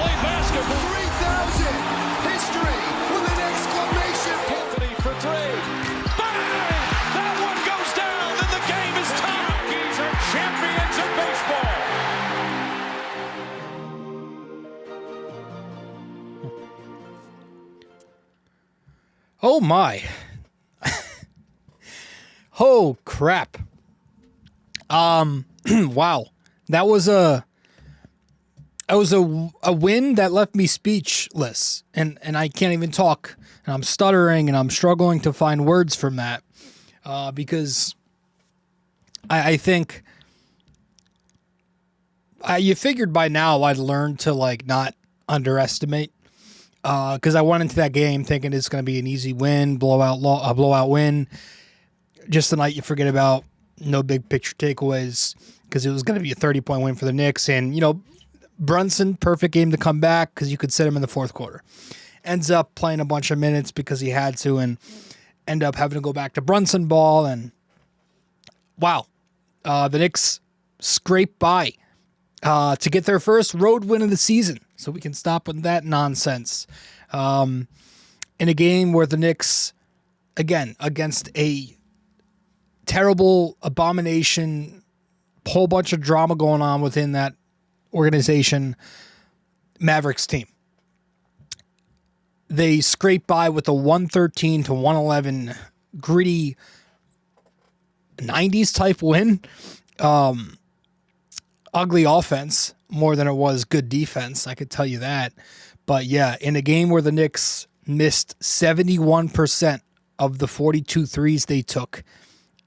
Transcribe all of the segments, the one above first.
play basketball. 3,000! History with an exclamation point! Anthony for three. Bang! That one goes down, and the game is tied. Rockies are champions of baseball. Oh my. Oh crap. Wow. That was a win that left me speechless, and I can't even talk, and I'm stuttering, and I'm struggling to find words from that, because I think you figured by now I'd learned to like not underestimate, because I went into that game thinking it's going to be an easy win, blowout win. Just the night you forget about, no big picture takeaways, because it was going to be a 30-point win for the Knicks. And, you know, Brunson, perfect game to come back because you could sit him in the fourth quarter. Ends up playing a bunch of minutes because he had to, and end up having to go back to Brunson ball. And wow, the Knicks scrape by to get their first road win of the season. So we can stop with that nonsense. In a game where the Knicks, again, against a terrible abomination, whole bunch of drama going on within that organization, Mavericks team. They scrape by with a 113-111 gritty 90s type win. Ugly offense more than it was good defense, I could tell you that. But yeah, in a game where the Knicks missed 71% of the 42 threes they took,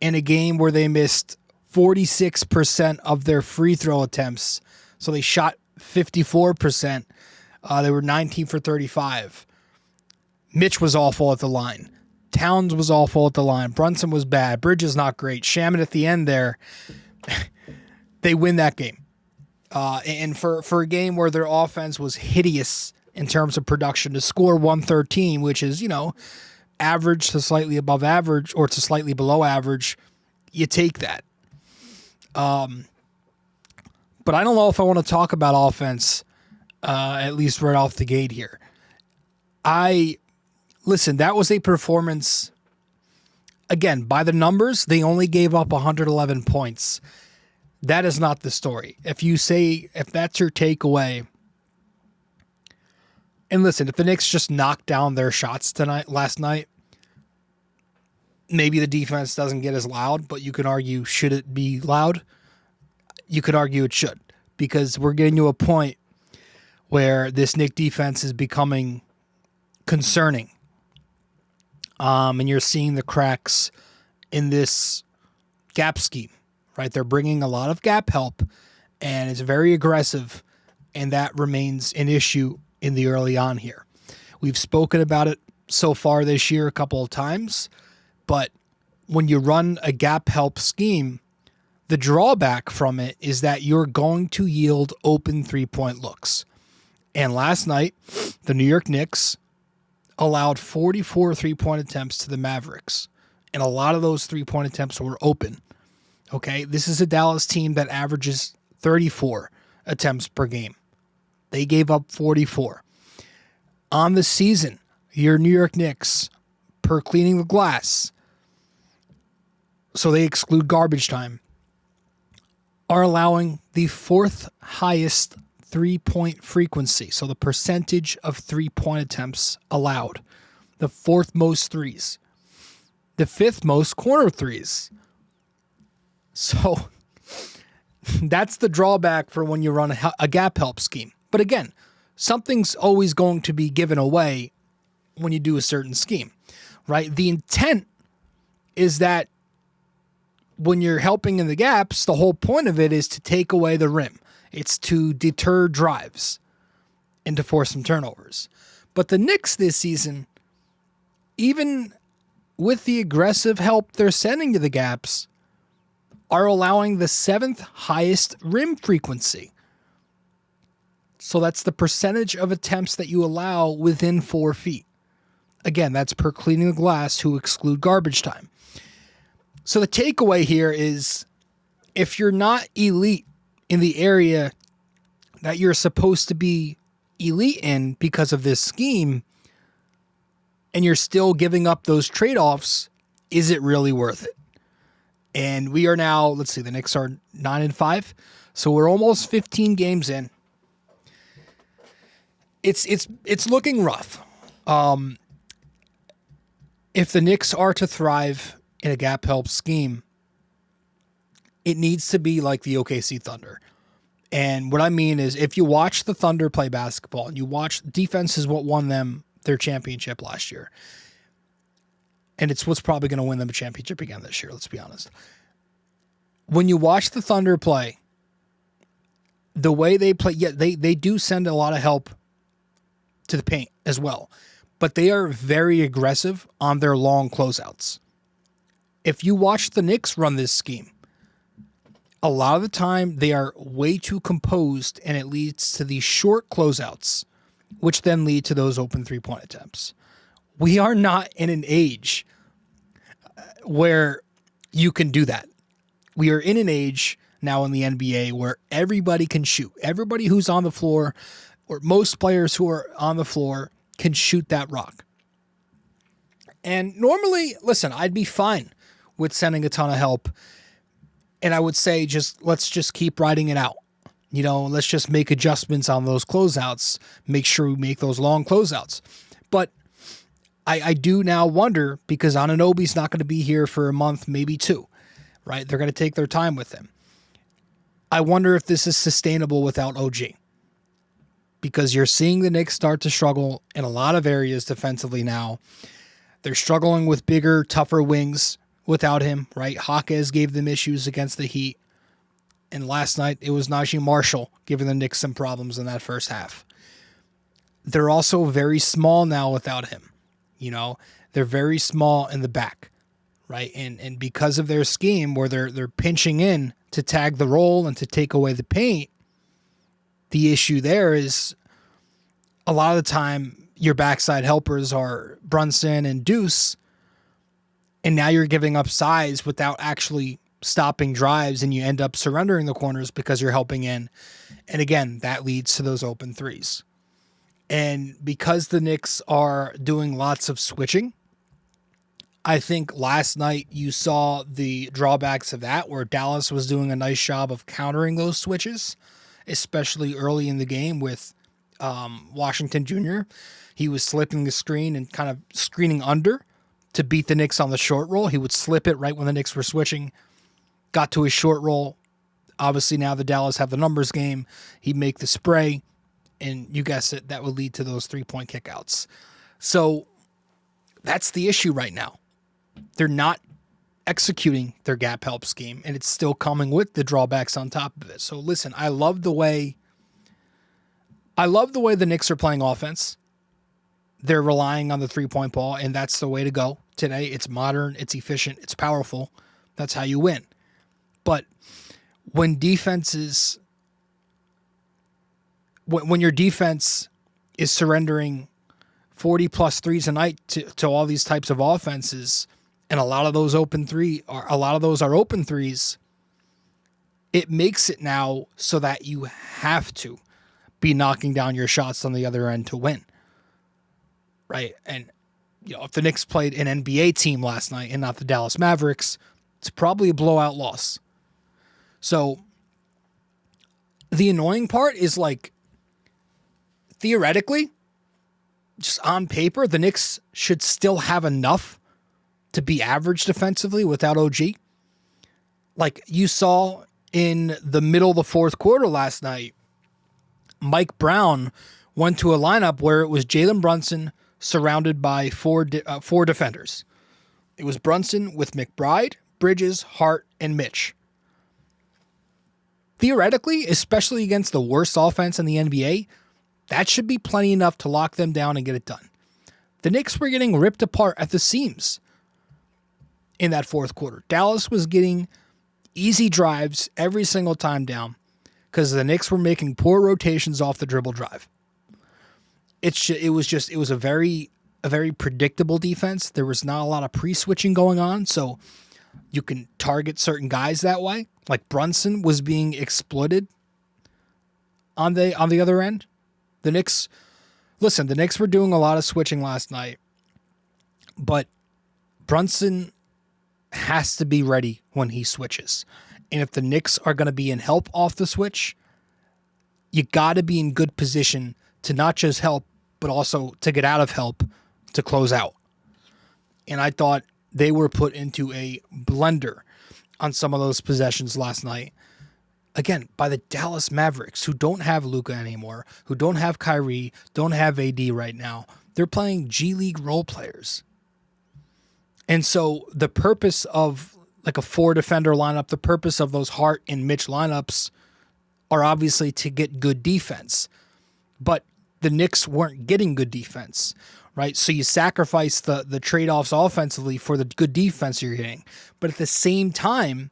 in a game where they missed 46% of their free throw attempts, so they shot 54%. They were 19 for 35. Mitch was awful at the line. Towns was awful at the line. Brunson was bad. Bridges not great. Shaman at the end there. They win that game. And for a game where their offense was hideous in terms of production, to score 113, which is, you know, average to slightly above average or to slightly below average, you take that. But I don't know if I want to talk about offense, at least right off the gate here. Listen, that was a performance. Again, by the numbers, they only gave up 111 points. That is not the story. If that's your takeaway, and listen, if the Knicks just knocked down their shots last night, maybe the defense doesn't get as loud, but you can argue, should it be loud? You could argue it should, because we're getting to a point where this Knicks defense is becoming concerning. And you're seeing the cracks in this gap scheme. Right, they're bringing a lot of gap help, and it's very aggressive, and that remains an issue in the early on here. We've spoken about it so far this year a couple of times, but when you run a gap help scheme, the drawback from it is that you're going to yield open three-point looks. And last night, the New York Knicks allowed 44 three-point attempts to the Mavericks, and a lot of those three-point attempts were open. Okay, this is a Dallas team that averages 34 attempts per game. They gave up 44. On the season, your New York Knicks, per cleaning the glass, so they exclude garbage time, are allowing the fourth highest three-point frequency. So the percentage of three-point attempts allowed. The fourth most threes. The fifth most corner threes. So that's the drawback for when you run a gap help scheme. But again, something's always going to be given away when you do a certain scheme, right? The intent is that when you're helping in the gaps, the whole point of it is to take away the rim. It's to deter drives and to force some turnovers. But the Knicks this season, even with the aggressive help they're sending to the gaps, are allowing the seventh highest rim frequency. So that's the percentage of attempts that you allow within 4 feet. Again, that's per cleaning the glass who exclude garbage time. So the takeaway here is, if you're not elite in the area that you're supposed to be elite in because of this scheme, and you're still giving up those trade-offs, is it really worth it? And we are now, let's see, the Knicks are 9-5, so we're almost 15 games in. It's looking rough. If the Knicks are to thrive in a gap help scheme, it needs to be like the OKC Thunder. And what I mean is, if you watch the Thunder play basketball, and you watch, defense is what won them their championship last year. And it's what's probably going to win them a championship again this year, let's be honest. When you watch the Thunder play, the way they play, yeah, they do send a lot of help to the paint as well. But they are very aggressive on their long closeouts. If you watch the Knicks run this scheme, a lot of the time they are way too composed, and it leads to these short closeouts, which then lead to those open three-point attempts. We are not in an age where you can do that. We are in an age now in the NBA where everybody can shoot. Everybody who's on the floor, or most players who are on the floor, can shoot that rock. And normally, listen, I'd be fine with sending a ton of help, and I would say let's just keep riding it out. You know, let's just make adjustments on those closeouts. Make sure we make those long closeouts. But I do now wonder, because Anunoby's not going to be here for a month, maybe two, right? They're going to take their time with him. I wonder if this is sustainable without OG. Because you're seeing the Knicks start to struggle in a lot of areas defensively now. They're struggling with bigger, tougher wings without him, right? Hawkes gave them issues against the Heat. And last night, it was Najee Marshall giving the Knicks some problems in that first half. They're also very small now without him. You know, they're very small in the back, right? And because of their scheme where they're pinching in to tag the roll and to take away the paint, the issue there is a lot of the time your backside helpers are Brunson and Deuce, and now you're giving up size without actually stopping drives, and you end up surrendering the corners because you're helping in. And again, that leads to those open threes. And because the Knicks are doing lots of switching, I think last night you saw the drawbacks of that, where Dallas was doing a nice job of countering those switches, especially early in the game with Washington Jr. He was slipping the screen and kind of screening under to beat the Knicks on the short roll. He would slip it right when the Knicks were switching, got to his short roll. Obviously now the Dallas have the numbers game. He'd make the spray, and you guess it, that would lead to those 3-point kickouts. So that's the issue right now. They're not executing their gap help scheme, and it's still coming with the drawbacks on top of it. So listen, I love the way the Knicks are playing offense. They're relying on the 3-point ball, and that's the way to go today. It's modern, it's efficient, it's powerful. That's how you win. But when when your defense is surrendering 40 plus threes a night to all these types of offenses, and a lot of those are open threes, it makes it now so that you have to be knocking down your shots on the other end to win. Right? And you know, if the Knicks played an NBA team last night and not the Dallas Mavericks, it's probably a blowout loss. So the annoying part is, like, theoretically, just on paper, the Knicks should still have enough to be average defensively without OG. Like you saw in the middle of the fourth quarter last night, Mike Brown went to a lineup where it was Jalen Brunson surrounded by four defenders. It was Brunson with McBride, Bridges, Hart, and Mitch. Theoretically, especially against the worst offense in the NBA, that should be plenty enough to lock them down and get it done. The Knicks were getting ripped apart at the seams in that fourth quarter. Dallas was getting easy drives every single time down because the Knicks were making poor rotations off the dribble drive. It was a very predictable defense. There was not a lot of pre-switching going on, so you can target certain guys that way. Like Brunson was being exploited on the other end, The Knicks were doing a lot of switching last night, but Brunson has to be ready when he switches. And if the Knicks are going to be in help off the switch, you got to be in good position to not just help, but also to get out of help to close out. And I thought they were put into a blender on some of those possessions last night. Again, by the Dallas Mavericks, who don't have Luka anymore, who don't have Kyrie, don't have AD right now. They're playing G League role players. And so the purpose of like a 4-defender lineup, the purpose of those Hart and Mitch lineups are obviously to get good defense. But the Knicks weren't getting good defense, right? So you sacrifice the trade-offs offensively for the good defense you're getting. But at the same time,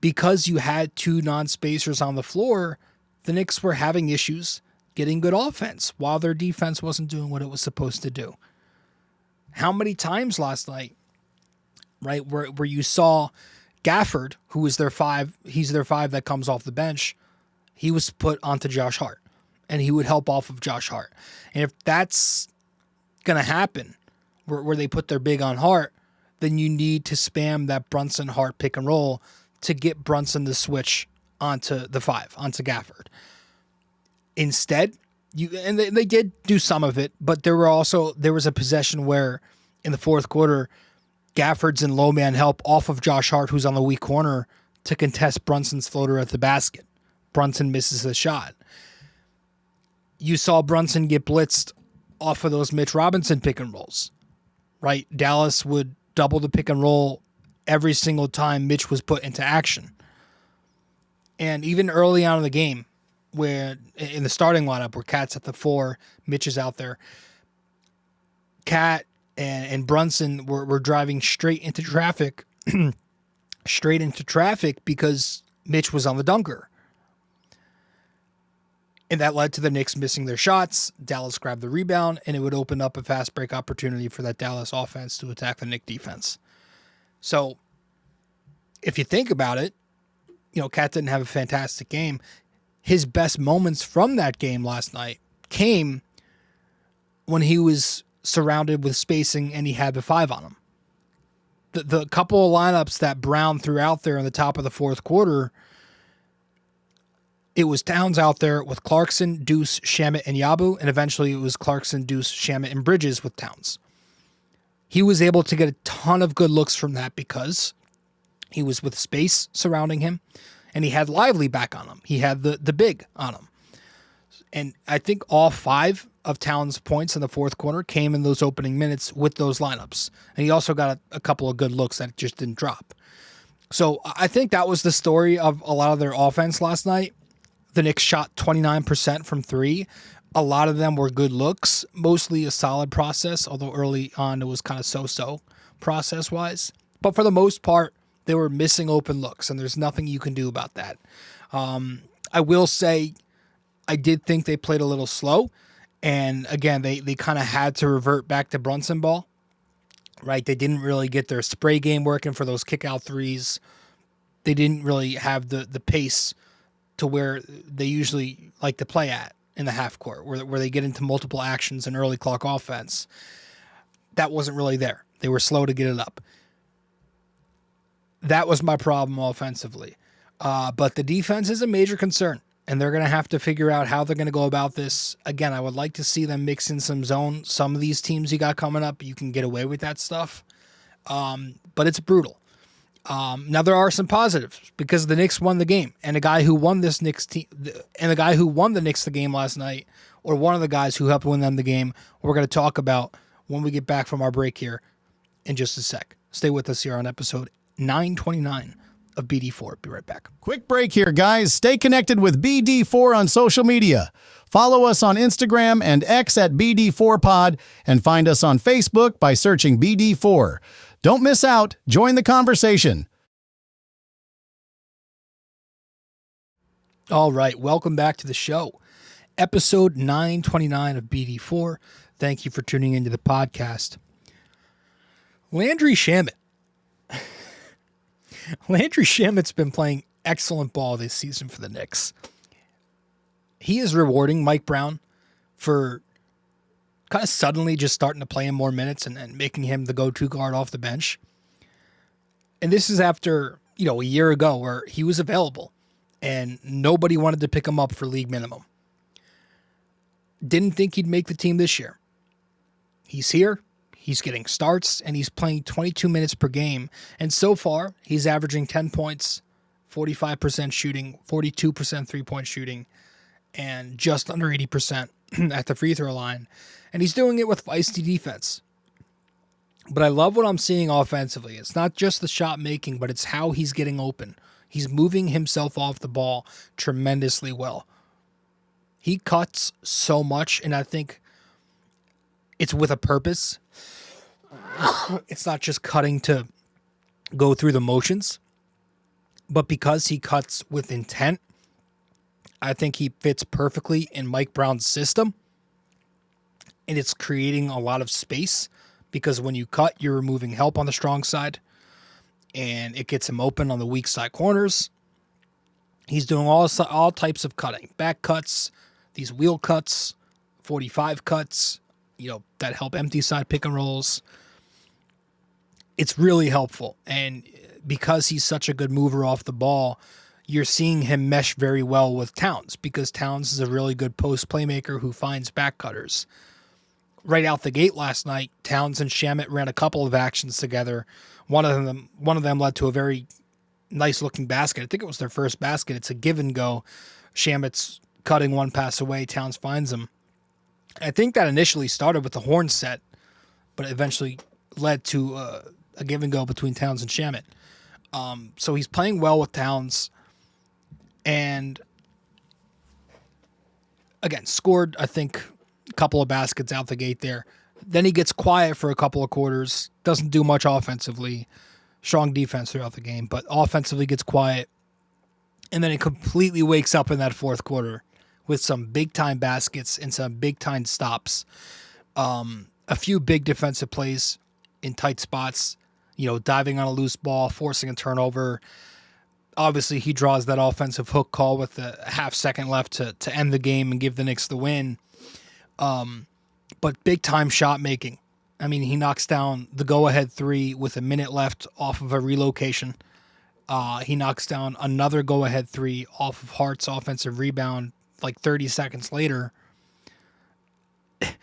because you had 2 non-spacers on the floor, the Knicks were having issues getting good offense while their defense wasn't doing what it was supposed to do. How many times last night, right, where you saw Gafford, who is their 5, he's their 5 that comes off the bench, he was put onto Josh Hart, and he would help off of Josh Hart. And if that's going to happen, where they put their big on Hart, then you need to spam that Brunson-Hart pick and roll to get Brunson to switch onto the 5, onto Gafford. Instead, they did do some of it, but there was a possession where in the fourth quarter, Gafford's in low man help off of Josh Hart, who's on the weak corner, to contest Brunson's floater at the basket. Brunson misses the shot. You saw Brunson get blitzed off of those Mitch Robinson pick and rolls, right? Dallas would double the pick and roll every single time Mitch was put into action. And even early on in the game, where in the starting lineup where Cat's at the 4, Mitch is out there, Cat and Brunson were driving straight into traffic because Mitch was on the dunker. And that led to the Knicks missing their shots. Dallas grabbed the rebound, and it would open up a fast break opportunity for that Dallas offense to attack the Knicks defense. So if you think about it, Cat didn't have a fantastic game. His best moments from that game last night came when he was surrounded with spacing and he had the 5 on him. The couple of lineups that Brown threw out there in the top of the fourth quarter, it was Towns out there with Clarkson, Deuce, Shamet, and Yabu, and eventually it was Clarkson, Deuce, Shamet, and Bridges with Towns. He was able to get a ton of good looks from that because he was with space surrounding him, and he had Lively back on him. He had the big on him. And I think all 5 of Towns' points in the fourth quarter came in those opening minutes with those lineups. And he also got a couple of good looks that just didn't drop. So I think that was the story of a lot of their offense last night. The Knicks shot 29% from 3. A lot of them were good looks, mostly a solid process, although early on it was kind of so-so process-wise. But for the most part, they were missing open looks, and there's nothing you can do about that. I will say I did think they played a little slow, and again, they kind of had to revert back to Brunson ball, right? They didn't really get their spray game working for those kick-out threes. They didn't really have the pace to where they usually like to play at in the half court, where they get into multiple actions and early clock offense. That wasn't really there. They were slow to get it up. That was my problem offensively. But the defense is a major concern, and they're going to have to figure out how they're going to go about this. Again, I would like to see them mix in some zone. Some of these teams you got coming up, you can get away with that stuff. But it's brutal. Now there are some positives because the Knicks won the game, and the guy who won this Knicks team, and the guy who won the Knicks the game last night, or one of the guys who helped win them the game, we're going to talk about when we get back from our break here in just a sec. Stay with us here on episode 929 of BD4. Be right back. Quick break here, guys. Stay connected with BD4 on social media. Follow us on Instagram and X at BD4Pod, and find us on Facebook by searching BD4. Don't miss out. Join the conversation. All right. Welcome back to the show. Episode 929 of BD4. Thank you for tuning into the podcast. Landry Shamet. Landry Shamet's been playing excellent ball this season for the Knicks. He is rewarding Mike Brown for kind of suddenly just starting to play him more minutes and making him the go-to guard off the bench. And this is after, a year ago where he was available and nobody wanted to pick him up for league minimum. Didn't think he'd make the team this year. He's here, he's getting starts, and he's playing 22 minutes per game. And so far, he's averaging 10 points, 45% shooting, 42% three-point shooting, and just under 80% at the free throw line. And he's doing it with feisty defense. But I love what I'm seeing offensively. It's not just the shot making, but it's how he's getting open. He's moving himself off the ball tremendously well. He cuts so much, and I think it's with a purpose. It's not just cutting to go through the motions, but because he cuts with intent, I think he fits perfectly in Mike Brown's system, and it's creating a lot of space. Because when you cut, you're removing help on the strong side, and it gets him open on the weak side corners. He's doing all types of cutting. Back cuts, these wheel cuts, 45 cuts, that help empty side pick and rolls. It's really helpful. And because he's such a good mover off the ball, you're seeing him mesh very well with Towns, because Towns is a really good post playmaker who finds back cutters. Right out the gate last night, Towns and Shamet ran a couple of actions together. One of them led to a very nice looking basket. I think it was their first basket. It's a give and go. Shamet's cutting one pass away. Towns finds him. I think that initially started with the horn set, but it eventually led to a give and go between Towns and Shamet. So he's playing well with Towns, and again, scored, I think, couple of baskets out the gate there. Then he gets quiet for a couple of quarters, doesn't do much offensively, strong defense throughout the game, but offensively gets quiet. And then he completely wakes up in that fourth quarter with some big-time baskets and some big-time stops. A few big defensive plays in tight spots, diving on a loose ball, forcing a turnover. Obviously, he draws that offensive hook call with a half second left to end the game and give the Knicks the win. But big time shot making. I mean, he knocks down the go-ahead three with a minute left off of a relocation. He knocks down another go-ahead three off of Hart's offensive rebound like 30 seconds later.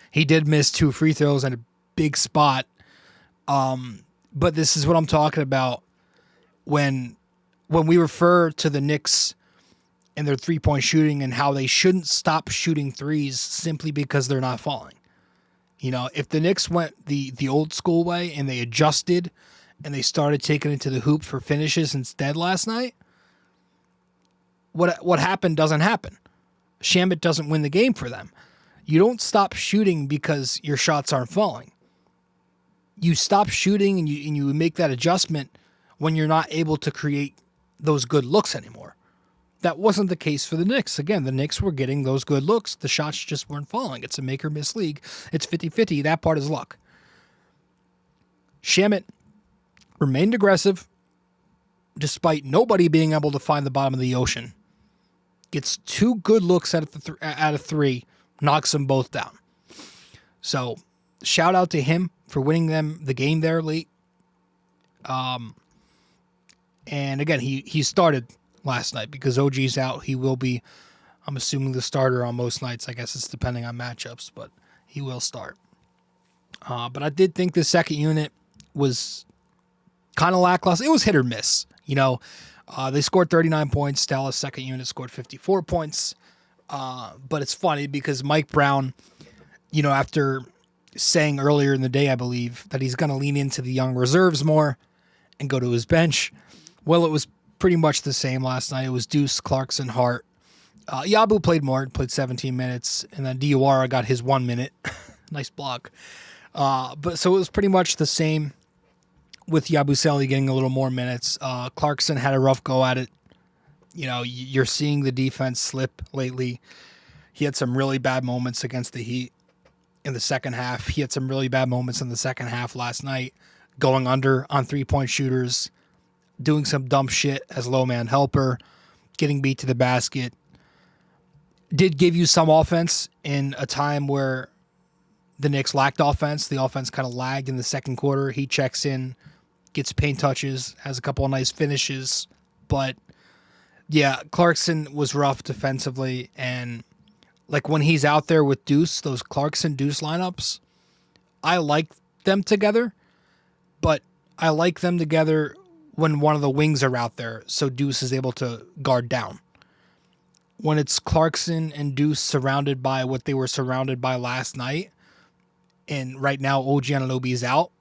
He did miss 2 free throws at a big spot. But this is what I'm talking about when we refer to the Knicks and their three-point shooting and how they shouldn't stop shooting threes simply because they're not falling. If the Knicks went the old school way and they adjusted and they started taking it to the hoop for finishes instead last night, what happened doesn't happen. Shamet doesn't win the game for them. You don't stop shooting because your shots aren't falling. You stop shooting and you make that adjustment when you're not able to create those good looks anymore. That wasn't the case for the Knicks. Again, the Knicks were getting those good looks. The shots just weren't falling. It's a make or miss league. It's 50-50. That part is luck. Shamet remained aggressive despite nobody being able to find the bottom of the ocean. Gets 2 good looks out of 3, knocks them both down. So shout out to him for winning them the game there late. And again, he started last night because OG's out. He will be, I'm assuming, the starter on most nights. I guess it's depending on matchups, but he will start. But I did think the second unit was kind of lackluster. It was hit or miss. They scored 39 points. Dallas' second unit scored 54 points. But it's funny because Mike Brown, after saying earlier in the day, I believe, that he's going to lean into the young reserves more and go to his bench. Well, it was pretty much the same last night. It was Deuce, Clarkson, Hart. Yabu played more, played 17 minutes, and then Diawara got his 1 minute. Nice block. But so it was pretty much the same with Yabusele getting a little more minutes. Clarkson had a rough go at it. You're seeing the defense slip lately. He had some really bad moments against the Heat in the second half. He had some really bad moments in the second half last night, going under on three-point shooters, doing some dumb shit as low man helper, getting beat to the basket. did give you some offense in a time where the Knicks lacked offense. The offense kind of lagged in the second quarter. He checks in, gets paint touches, has a couple of nice finishes. But, yeah, Clarkson was rough defensively. And, like, when he's out there with Deuce, those Clarkson-Deuce lineups, I like them together. But I like them together when one of the wings are out there so Deuce is able to guard down. When it's Clarkson and Deuce surrounded by what they were surrounded by last night, and right now OG Anunoby is out,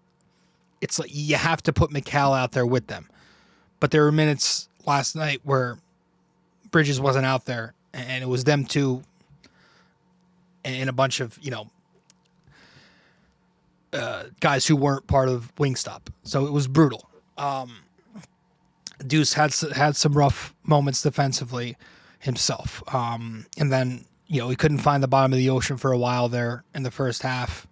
it's like you have to put McCall out there with them. But there were minutes last night where Bridges wasn't out there, and it was them two and a bunch of, guys who weren't part of Wingstop. So it was brutal. Deuce had some rough moments defensively himself. And then, he couldn't find the bottom of the ocean for a while there in the first half.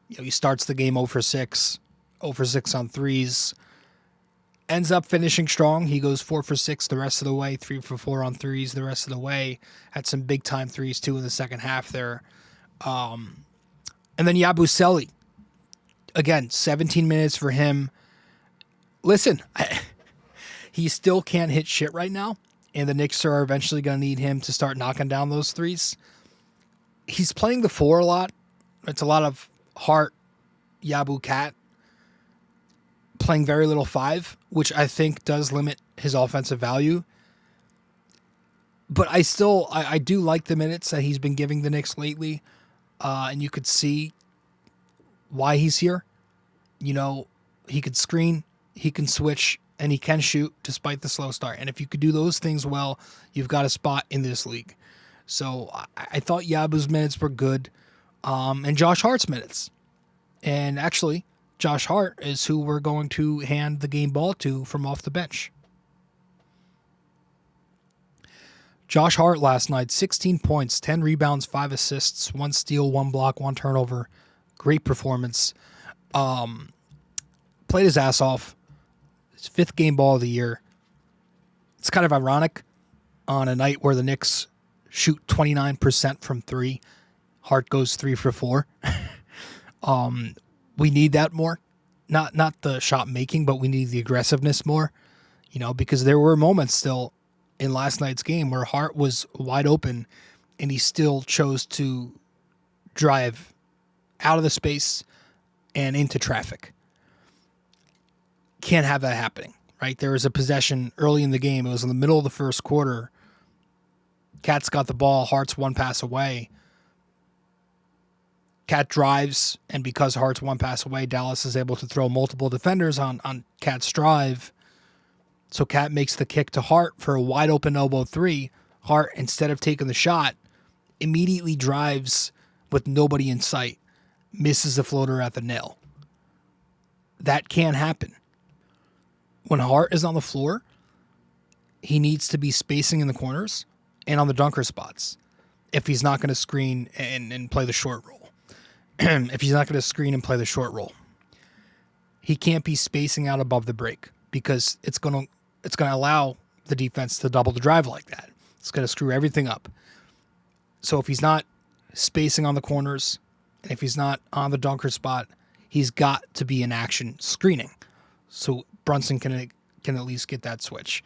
He starts the game 0 for 6 on threes, ends up finishing strong. He goes 4 for 6 the rest of the way, 3 for 4 on threes the rest of the way. Had some big time threes too in the second half there. And then Yabusele, again, 17 minutes for him. Listen, he still can't hit shit right now, and the Knicks are eventually going to need him to start knocking down those threes. He's playing the 4 a lot. It's a lot of Hart, Yabu, Cat, playing very little 5, which I think does limit his offensive value. But I do like the minutes that he's been giving the Knicks lately, and you could see why he's here. He could screen, he can switch, and he can shoot despite the slow start. And if you could do those things well, you've got a spot in this league. So I thought Yabu's minutes were good. And Josh Hart's minutes. And actually, Josh Hart is who we're going to hand the game ball to from off the bench. Josh Hart last night, 16 points, 10 rebounds, 5 assists, 1 steal, 1 block, 1 turnover. Great performance. Played his ass off. His 5th game ball of the year. It's kind of ironic on a night where the Knicks shoot 29% from 3. Hart goes 3 for 4. We need that more. Not the shot making, but we need the aggressiveness more. Because there were moments still in last night's game where Hart was wide open and he still chose to drive out of the space and into traffic. Can't have that happening, right? There was a possession early in the game. It was in the middle of the first quarter. Cat's got the ball. Hart's 1 pass away. Cat drives, and because Hart's 1 pass away, Dallas is able to throw multiple defenders on Cat's drive. So Cat makes the kick to Hart for a wide open elbow 3. Hart, instead of taking the shot, immediately drives with nobody in sight, misses the floater at the nail. That can't happen. When Hart is on the floor, he needs to be spacing in the corners and on the dunker spots if he's not going to screen and play the short roll. If he's not going to screen and play the short roll. He can't be spacing out above the break because it's going to allow the defense to double the drive like that. It's going to screw everything up. So if he's not spacing on the corners, and if he's not on the dunker spot, he's got to be in action screening. So Brunson can at least get that switch.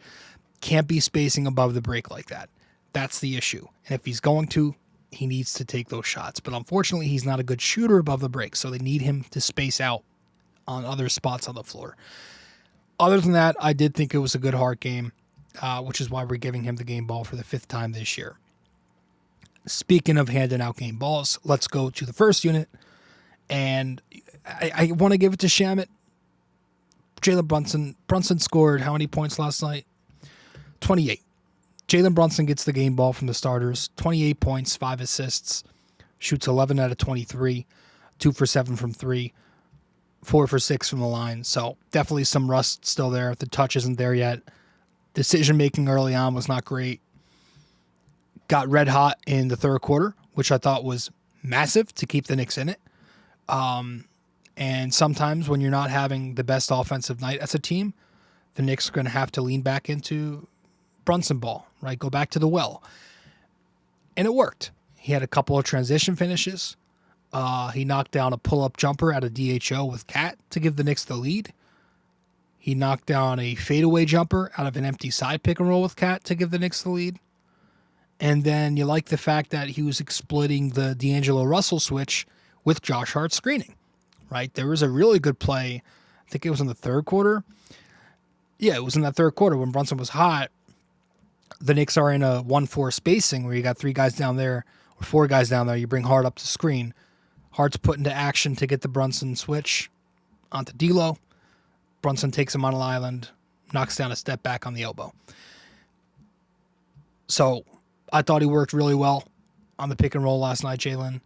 Can't be spacing above the break like that. That's the issue. And if he's going to, he needs to take those shots. But unfortunately, he's not a good shooter above the break, so they need him to space out on other spots on the floor. Other than that, I did think it was a good Hart game, which is why we're giving him the game ball for the 5th time this year. Speaking of handing out game balls, let's go to the first unit. And I want to give it to Shamet. Jalen Brunson scored how many points last night? 28. Jalen Brunson gets the game ball from the starters. 28 points, 5 assists. Shoots 11 out of 23. 2 for 7 from 3. 4 for 6 from the line. So definitely some rust still there. The touch isn't there yet. Decision-making early on was not great. Got red hot in the third quarter, which I thought was massive to keep the Knicks in it. And sometimes when you're not having the best offensive night as a team, the Knicks are going to have to lean back into Brunson ball, right? Go back to the well. And it worked. He had a couple of transition finishes. He knocked down a pull-up jumper out of DHO with Cat to give the Knicks the lead. He knocked down a fadeaway jumper out of an empty side pick and roll with Cat to give the Knicks the lead. And then you like the fact that he was exploiting the D'Angelo Russell switch with Josh Hart screening, right? There was a really good play. I think it was in the third quarter. Yeah, it was in that third quarter when Brunson was hot. The Knicks are in a 1-4 spacing where you got 3 guys down there or 4 guys down there. You bring Hart up to screen. Hart's put into action to get the Brunson switch onto D'Lo. Brunson takes him on an island, knocks down a step back on the elbow. So I thought he worked really well on the pick and roll last night, Jalen.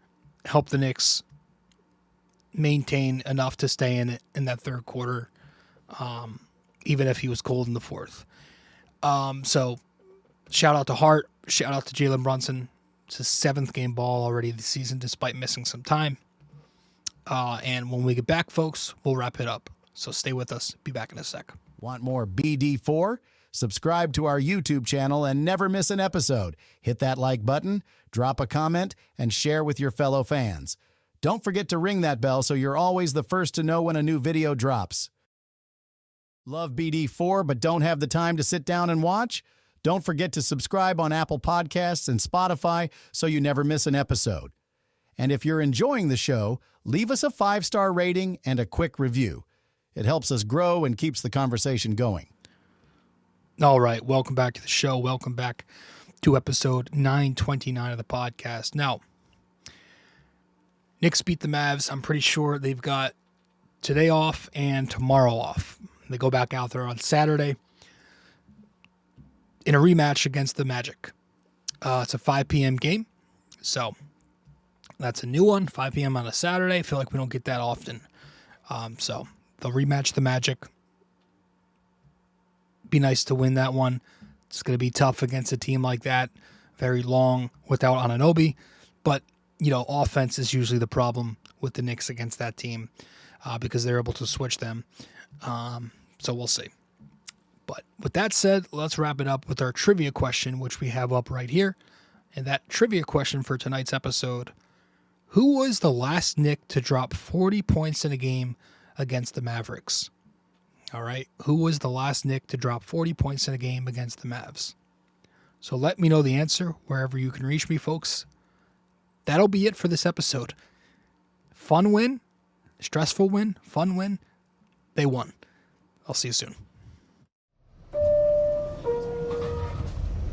Helped the Knicks maintain enough to stay in it in that third quarter, even if he was cold in the fourth. So shout out to Hart. Shout out to Jalen Brunson. It's his 7th game ball already this season, despite missing some time. And when we get back, folks, we'll wrap it up. So stay with us. Be back in a sec. Want more BD4? Subscribe to our YouTube channel and never miss an episode. Hit that like button, drop a comment, and share with your fellow fans. Don't forget to ring that bell so you're always the first to know when a new video drops. Love BD4 but don't have the time to sit down and watch? Don't forget to subscribe on Apple Podcasts and Spotify so you never miss an episode. And if you're enjoying the show, leave us a 5-star rating and a quick review. It helps us grow and keeps the conversation going. All right, welcome back to the show. Welcome back to episode 929 of the podcast. Now, Knicks beat the Mavs. I'm pretty sure they've got today off and tomorrow off. They go back out there on Saturday in a rematch against the Magic. It's a 5 p.m. game, so that's a new one, 5 p.m. on a Saturday. I feel like we don't get that often. So they'll rematch the Magic. Be nice to win that one. It's going to be tough against a team like that, very long without Anunoby. But, you know, offense is usually the problem with the Knicks against that team because they're able to switch them. So we'll see. But with that said, let's wrap it up with our trivia question, which we have up right here. And that trivia question for tonight's episode: who was the last Knick to drop 40 points in a game against the Mavericks? All right. Who was the last Knick to drop 40 points in a game against the Mavs? So let me know the answer wherever you can reach me, folks. That'll be it for this episode. Fun win, stressful win, fun win. They won. I'll see you soon.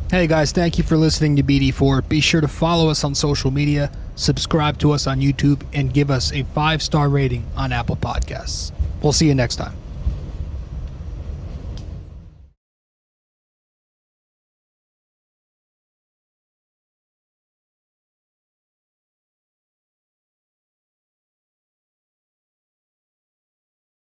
Hey guys, thank you for listening to BD4. Be sure to follow us on social media, subscribe to us on YouTube, and give us a 5-star rating on Apple Podcasts. We'll see you next time.